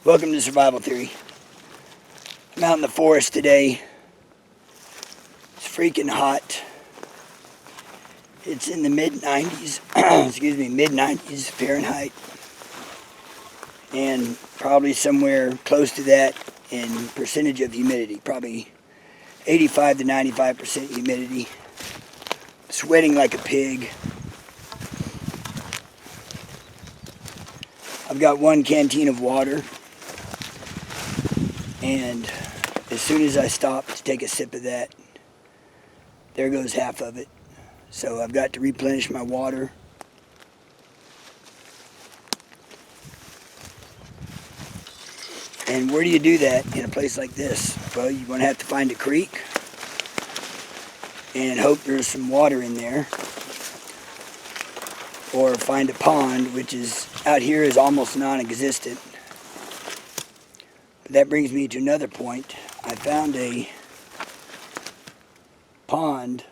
Welcome to Survival Theory. I'm out in the forest today. It's freaking hot. It's in the mid-90s, mid-90s Fahrenheit. And probably somewhere close to that in percentage of humidity. Probably 85 to 95% humidity. Sweating like a pig. I've got one canteen of water. And as soon as I stop to take a sip of that, there goes half of it. So I've got to replenish my water. And where do you do that in a place like this? Well, you're going to have to find a creek and hope there's some water in there. Or find a pond, which is out here is almost non-existent. That brings me to another point. I found a pond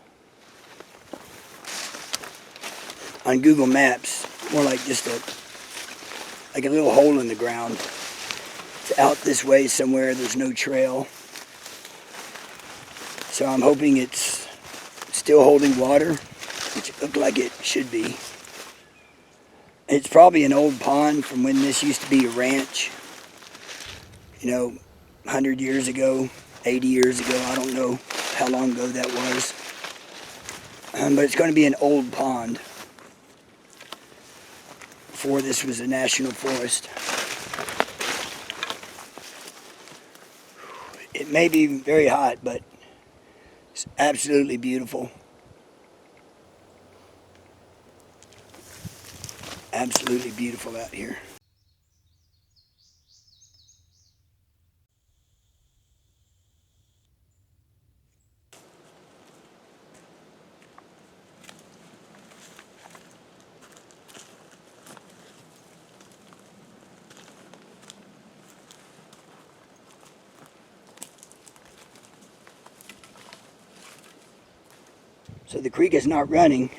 on Google Maps, more like just a little hole in the ground. It's out this way somewhere, there's no trail. So I'm hoping it's still holding water, which it looked like it should be. It's probably an old pond from when this used to be a ranch. 100 years ago, 80 years ago, I don't know how long ago that was. But it's going to be an old pond before this was a national forest. It may be very hot, but it's absolutely beautiful. Absolutely beautiful out here. So the creek is not running,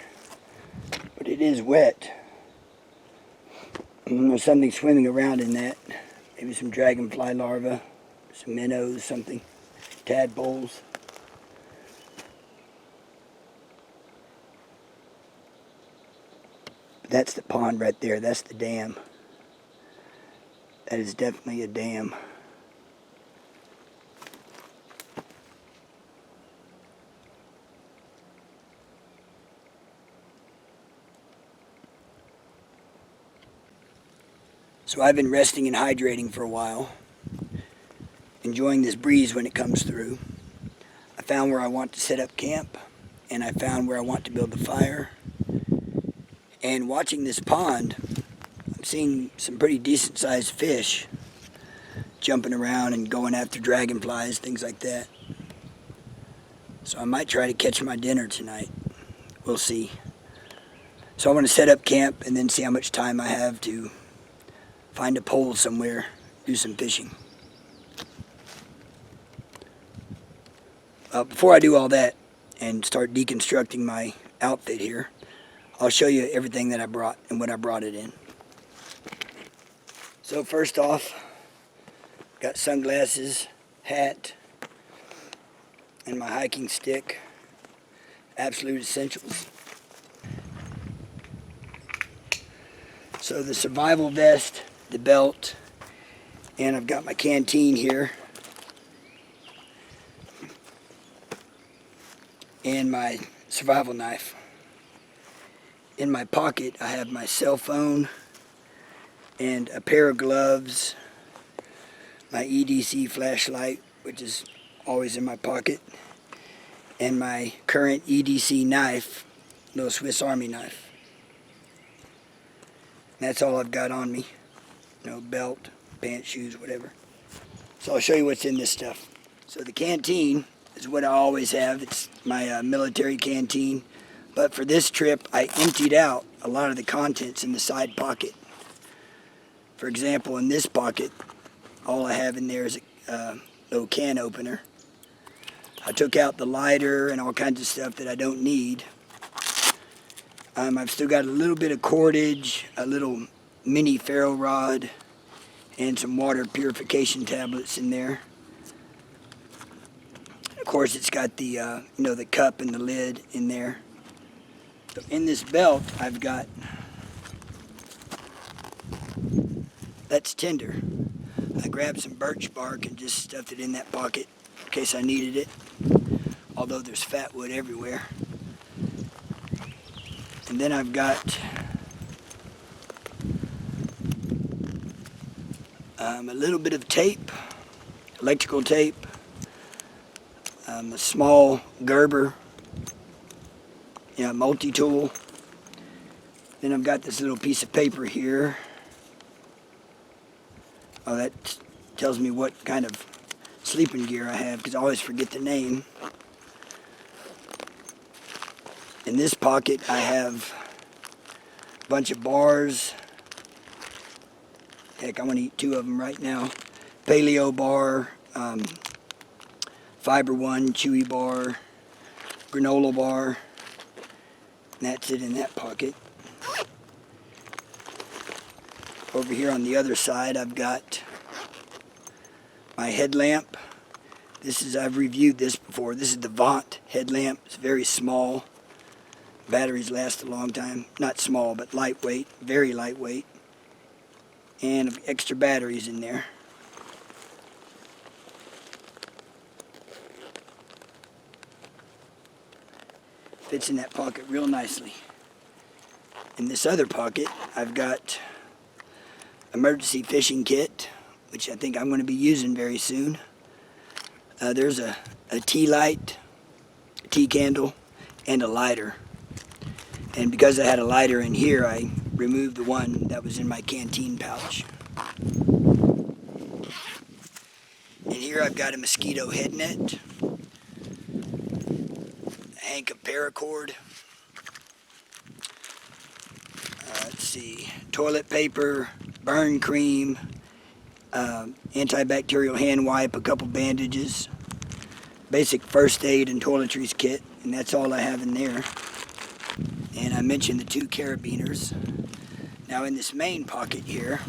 but it is wet. There's something swimming around in that. Maybe some dragonfly larvae, some minnows, something, tadpoles. But that's the pond right there. That's the dam. That is definitely a dam. So I've been resting and hydrating for a while, enjoying this breeze when it comes through. I found where I want to set up camp, and I found where I want to build the fire. And watching this pond, I'm seeing some pretty decent sized fish jumping around and going after dragonflies, things like that. So I might try to catch my dinner tonight. We'll see. So I want to set up camp and then see how much time I have to find a pole somewhere, do some fishing. Before I do all that and start deconstructing my outfit here, I'll show you everything that I brought and what I brought it in. So first off, got sunglasses, hat, and my hiking stick. Absolute essentials. So the survival vest, the belt, and I've got my canteen here. And my survival knife. In my pocket, I have my cell phone and a pair of gloves, my EDC flashlight, which is always in my pocket, and my current EDC knife, little Swiss Army knife. And that's all I've got on me. No belt, pants, shoes, whatever. So I'll show you what's in this stuff. So the canteen is what I always have. It's my military canteen. But for this trip, I emptied out a lot of the contents in the side pocket. For example, in this pocket, all I have in there is a little can opener. I took out the lighter and all kinds of stuff that I don't need. I've still got a little bit of cordage, a little mini ferro rod, and some water purification tablets in there. Of course, it's got the the cup and the lid in there. So in this belt, I've got, that's tinder. I grabbed some birch bark and just stuffed it in that pocket in case I needed it, although there's fat wood everywhere. And then I've got a little bit of tape, electrical tape, a small Gerber, multi-tool. Then I've got this little piece of paper here. Oh, that tells me what kind of sleeping gear I have, because I always forget the name. In this pocket, I have a bunch of bars. Heck, I'm going to eat 2 of them right now. Paleo bar, Fiber One chewy bar, granola bar. And that's it in that pocket. Over here on the other side, I've got my headlamp. I've reviewed this before. This is the Vaunt headlamp. It's very small. Batteries last a long time. Not small, but lightweight, very lightweight. And extra batteries in there. Fits in that pocket real nicely. In this other pocket, I've got emergency fishing kit, which I think I'm going to be using very soon. There's a tea light, a tea candle, and a lighter. And because I had a lighter in here, I removed the one that was in my canteen pouch. And here I've got a mosquito head net, a hank of paracord, let's see, toilet paper, burn cream, antibacterial hand wipe, a couple bandages, basic first aid and toiletries kit, and that's all I have in there. And I mentioned the 2 carabiners. Now in this main pocket here,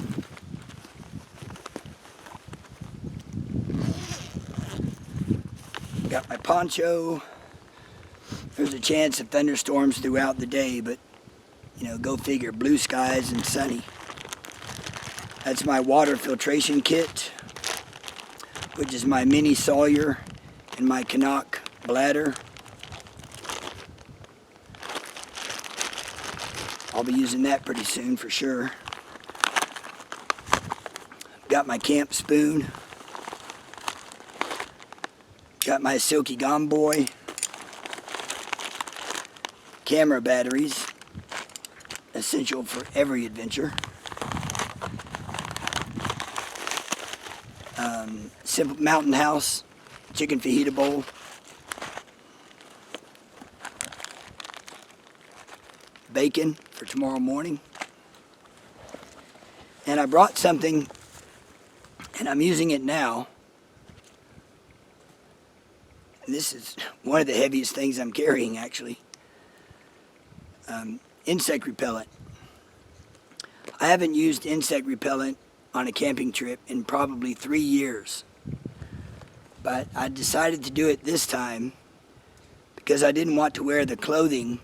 got my poncho. There's a chance of thunderstorms throughout the day, but go figure, blue skies and sunny. That's my water filtration kit, which is my mini Sawyer and my Canuck bladder. I'll be using that pretty soon for sure. Got my camp spoon. Got my Silky Gum Boy. Camera batteries, essential for every adventure. Simple Mountain House chicken fajita bowl. Bacon for tomorrow morning. And I brought something, and I'm using it now. And this is one of the heaviest things I'm carrying, actually. Insect repellent. I haven't used insect repellent on a camping trip in probably 3 years. But I decided to do it this time because I didn't want to wear the clothing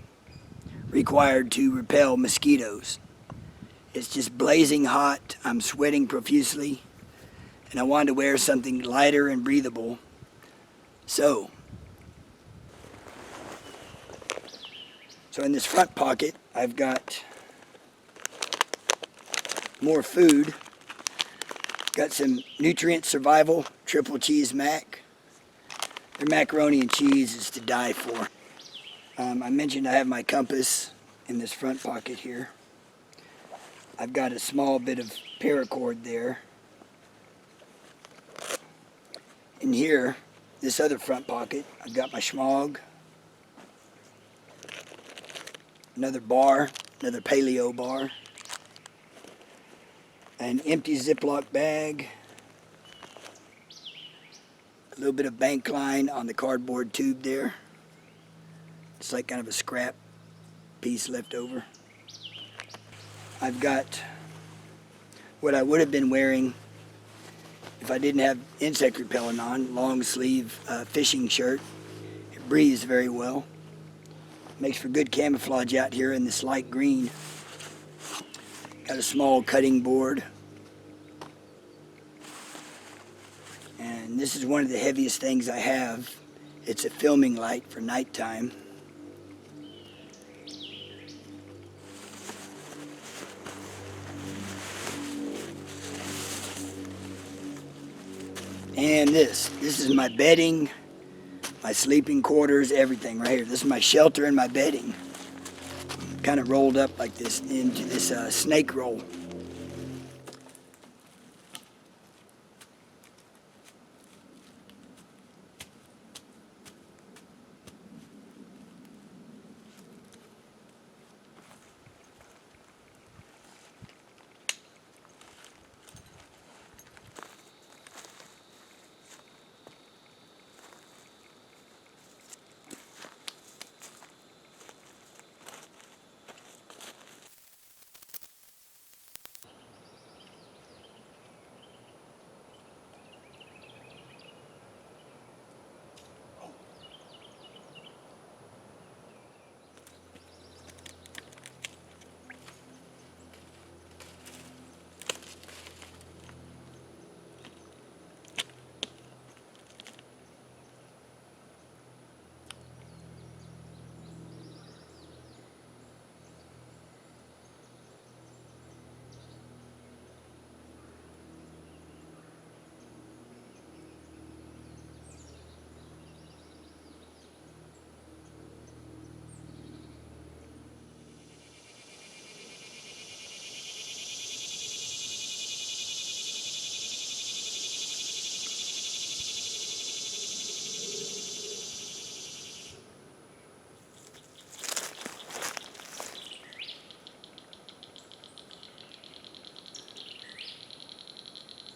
required to repel mosquitoes. It's just blazing hot. I'm sweating profusely. And I wanted to wear something lighter and breathable. So in this front pocket, I've got more food. Got some Nutrient Survival Triple Cheese Mac. Their macaroni and cheese is to die for. I mentioned I have my compass in this front pocket here. I've got a small bit of paracord there. In here, this other front pocket, I've got my Schmog. Another bar, another paleo bar. An empty Ziploc bag. A little bit of bank line on the cardboard tube there. It's like kind of a scrap piece left over. I've got what I would have been wearing if I didn't have insect repellent on, long sleeve fishing shirt. It breathes very well. Makes for good camouflage out here in this light green. Got a small cutting board. And this is one of the heaviest things I have. It's a filming light for nighttime. And this is my bedding, my sleeping quarters, everything right here. This is my shelter and my bedding. Kind of rolled up like this into this snake roll.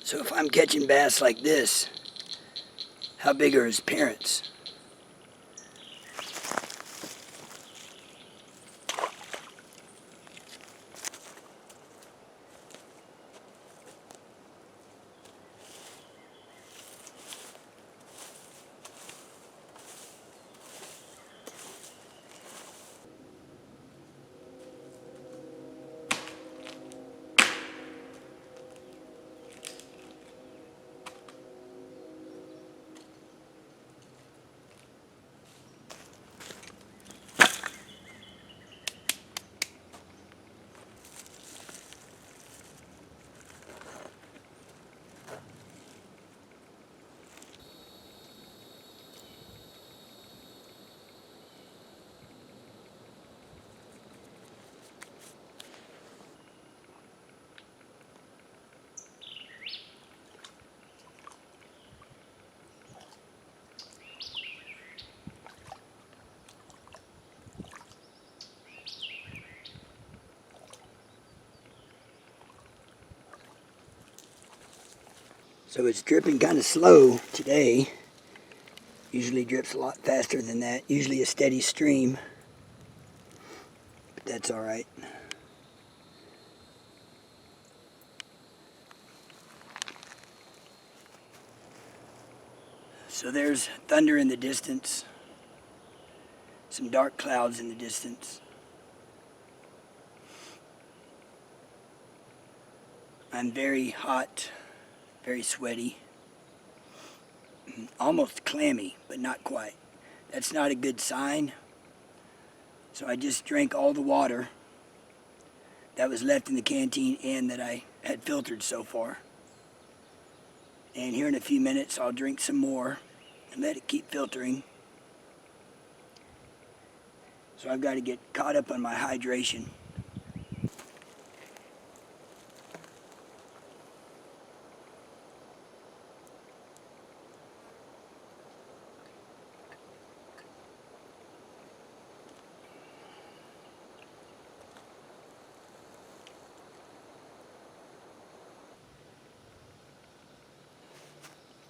So if I'm catching bass like this, how big are his parents? So it's dripping kind of slow today. Usually drips a lot faster than that. Usually a steady stream. But that's all right. So there's thunder in the distance. Some dark clouds in the distance. I'm very hot, very sweaty. Almost clammy, but not quite. That's not a good sign. So I just drank all the water that was left in the canteen and that I had filtered so far. And here in a few minutes I'll drink some more and let it keep filtering. So I've got to get caught up on my hydration.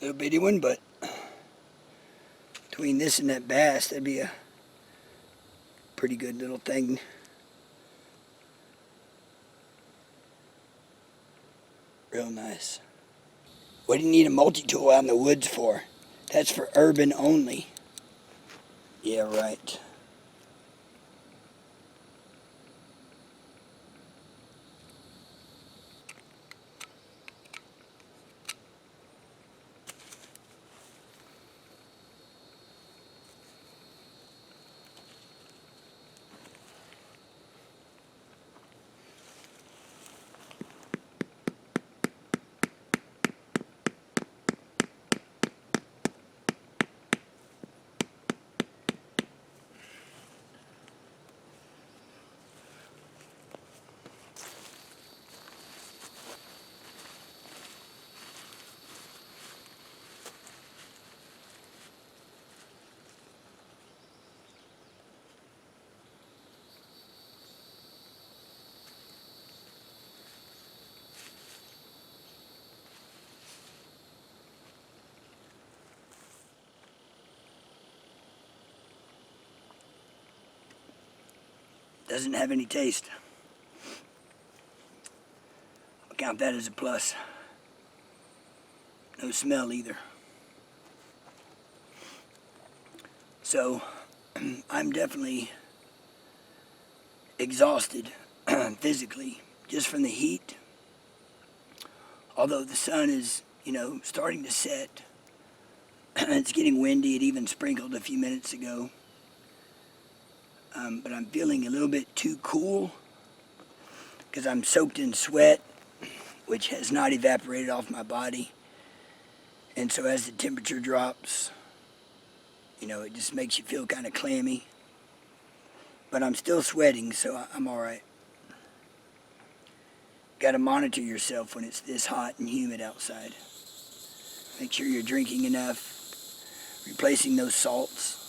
Little bitty one, but between this and that bass, that'd be a pretty good little thing. Real nice. What do you need a multi-tool out in the woods for? That's for urban only. Yeah, right. Doesn't have any taste. I'll count that as a plus. No smell either. So, I'm definitely exhausted physically just from the heat. Although the sun is, starting to set. It's getting windy. It even sprinkled a few minutes ago. But I'm feeling a little bit too cool because I'm soaked in sweat, which has not evaporated off my body. And so as the temperature drops, it just makes you feel kind of clammy. But I'm still sweating, so I'm all right. Got to monitor yourself when it's this hot and humid outside. Make sure you're drinking enough, replacing those salts.